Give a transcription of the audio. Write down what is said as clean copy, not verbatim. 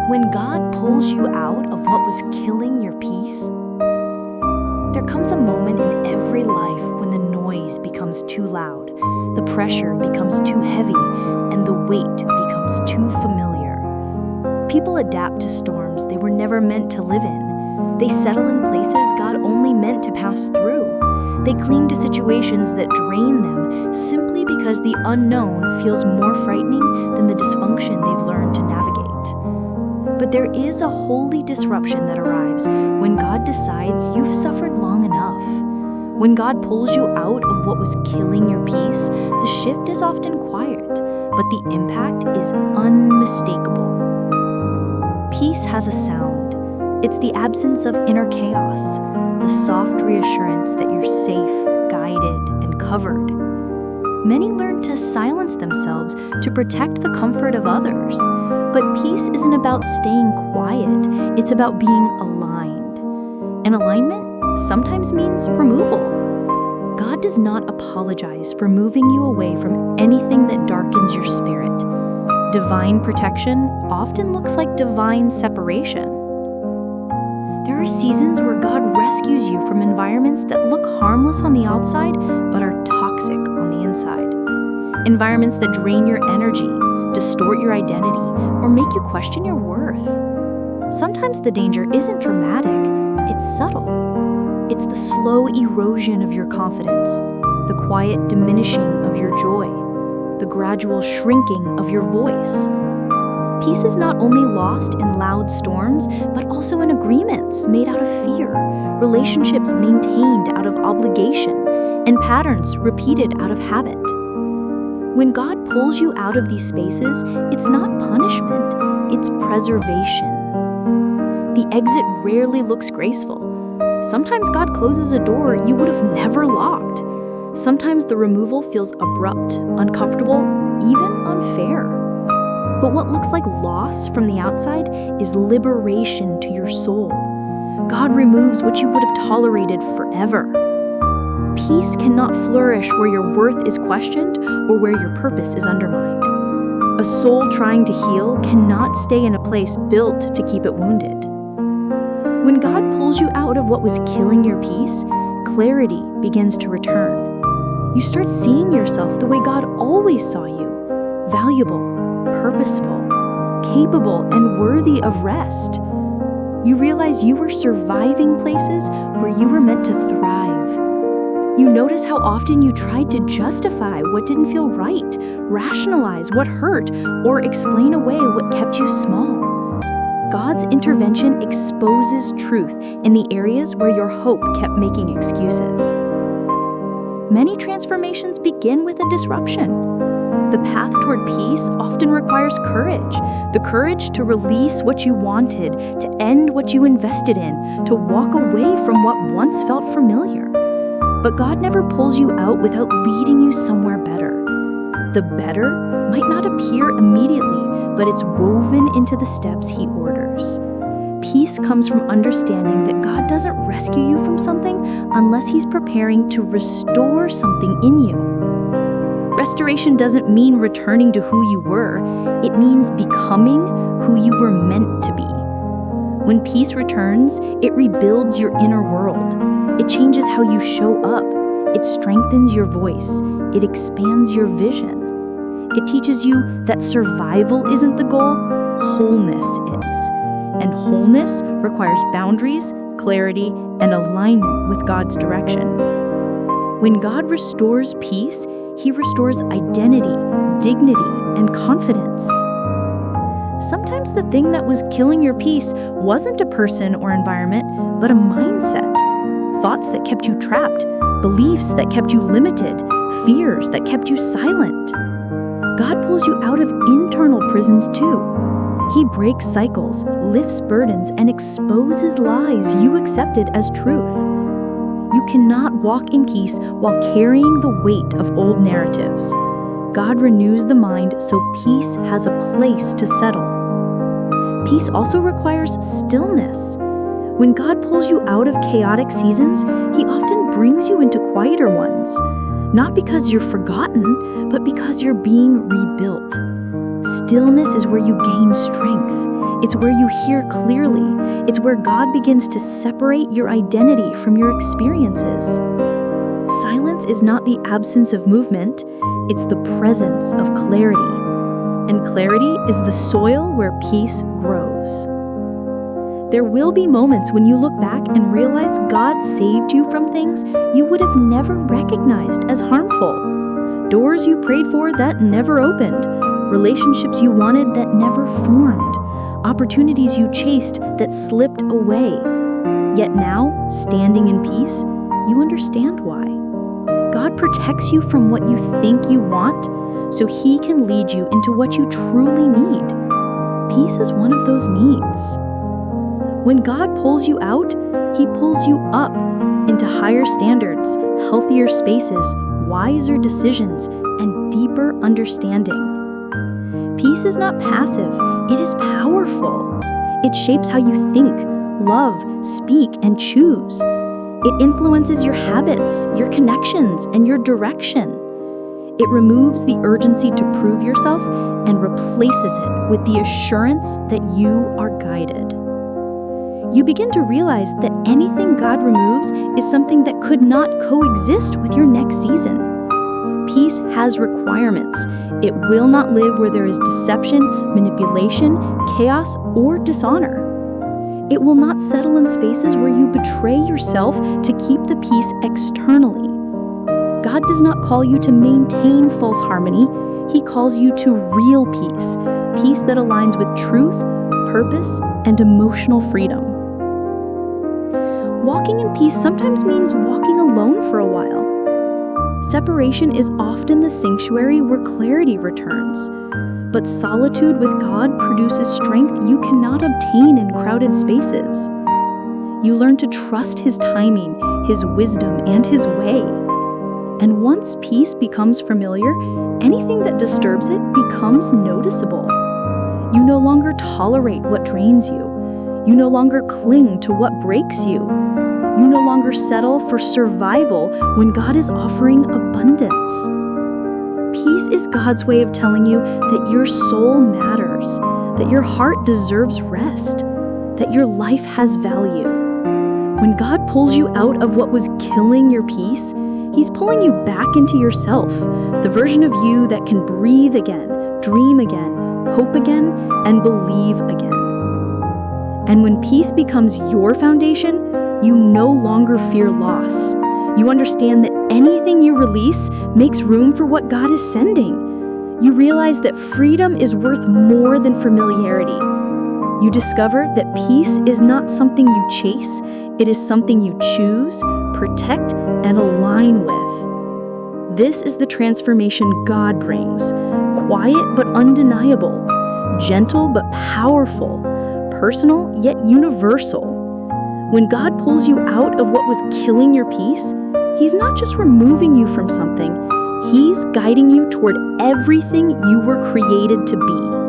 When God pulls you out of what was killing your peace, there comes a moment in every life when the noise becomes too loud, the pressure becomes too heavy, and the weight becomes too familiar. People adapt to storms they were never meant to live in. They settle in places God only meant to pass through. They cling to situations that drain them simply because the unknown feels more frightening than the dysfunction they've learned to navigate. But there is a holy disruption that arrives when God decides you've suffered long enough. When God pulls you out of what was killing your peace, the shift is often quiet, but the impact is unmistakable. Peace has a sound. It's the absence of inner chaos, the soft reassurance that you're safe, guided, and covered. Many learn to silence themselves to protect the comfort of others. But peace isn't about staying quiet, it's about being aligned. And alignment sometimes means removal. God does not apologize for moving you away from anything that darkens your spirit. Divine protection often looks like divine separation. There are seasons where God rescues you from environments that look harmless on the outside but are toxic on the inside. Environments that drain your energy, distort your identity, or make you question your worth. Sometimes the danger isn't dramatic, it's subtle. It's the slow erosion of your confidence, the quiet diminishing of your joy, the gradual shrinking of your voice. Peace is not only lost in loud storms, but also in agreements made out of fear, relationships maintained out of obligation, and patterns repeated out of habit. When God pulls you out of these spaces, it's not punishment, it's preservation. The exit rarely looks graceful. Sometimes God closes a door you would have never locked. Sometimes the removal feels abrupt, uncomfortable, even unfair. But what looks like loss from the outside is liberation to your soul. God removes what you would have tolerated forever. Peace cannot flourish where your worth is questioned or where your purpose is undermined. A soul trying to heal cannot stay in a place built to keep it wounded. When God pulls you out of what was killing your peace, clarity begins to return. You start seeing yourself the way God always saw you, valuable, purposeful, capable, and worthy of rest. You realize you were surviving places where you were meant to thrive. You notice how often you tried to justify what didn't feel right, rationalize what hurt, or explain away what kept you small. God's intervention exposes truth in the areas where your hope kept making excuses. Many transformations begin with a disruption. The path toward peace often requires courage, the courage to release what you wanted, to end what you invested in, to walk away from what once felt familiar. But God never pulls you out without leading you somewhere better. The better might not appear immediately, but it's woven into the steps He orders. Peace comes from understanding that God doesn't rescue you from something unless He's preparing to restore something in you. Restoration doesn't mean returning to who you were. It means becoming who you were meant to be. When peace returns, it rebuilds your inner world. It changes how you show up. It strengthens your voice. It expands your vision. It teaches you that survival isn't the goal, wholeness is. And wholeness requires boundaries, clarity, and alignment with God's direction. When God restores peace, He restores identity, dignity, and confidence. Sometimes the thing that was killing your peace wasn't a person or environment, but a mindset. Thoughts that kept you trapped, beliefs that kept you limited, fears that kept you silent. God pulls you out of internal prisons too. He breaks cycles, lifts burdens, and exposes lies you accepted as truth. You cannot walk in peace while carrying the weight of old narratives. God renews the mind so peace has a place to settle. Peace also requires stillness. When God pulls you out of chaotic seasons, He often brings you into quieter ones. Not because you're forgotten, but because you're being rebuilt. Stillness is where you gain strength. It's where you hear clearly. It's where God begins to separate your identity from your experiences. Silence is not the absence of movement, it's the presence of clarity. And clarity is the soil where peace grows. There will be moments when you look back and realize God saved you from things you would have never recognized as harmful. Doors you prayed for that never opened. Relationships you wanted that never formed. Opportunities you chased that slipped away. Yet now, standing in peace, you understand why. God protects you from what you think you want, so He can lead you into what you truly need. Peace is one of those needs. When God pulls you out, He pulls you up into higher standards, healthier spaces, wiser decisions, and deeper understanding. Peace is not passive, it is powerful. It shapes how you think, love, speak, and choose. It influences your habits, your connections, and your direction. It removes the urgency to prove yourself and replaces it with the assurance that you are guided. You begin to realize that anything God removes is something that could not coexist with your next season. Peace has requirements. It will not live where there is deception, manipulation, chaos, or dishonor. It will not settle in spaces where you betray yourself to keep the peace externally. God does not call you to maintain false harmony. He calls you to real peace, peace that aligns with truth, purpose, and emotional freedom. Walking in peace sometimes means walking alone for a while. Separation is often the sanctuary where clarity returns. But solitude with God produces strength you cannot obtain in crowded spaces. You learn to trust His timing, His wisdom, and His way. And once peace becomes familiar, anything that disturbs it becomes noticeable. You no longer tolerate what drains you. You no longer cling to what breaks you. You no longer settle for survival when God is offering abundance. Peace is God's way of telling you that your soul matters, that your heart deserves rest, that your life has value. When God pulls you out of what was killing your peace, He's pulling you back into yourself, the version of you that can breathe again, dream again, hope again, and believe again. And when peace becomes your foundation, you no longer fear loss. You understand that anything you release makes room for what God is sending. You realize that freedom is worth more than familiarity. You discover that peace is not something you chase, it is something you choose, protect, and align with. This is the transformation God brings, quiet but undeniable, gentle but powerful, personal yet universal. When God pulls you out of what was killing your peace, He's not just removing you from something, He's guiding you toward everything you were created to be.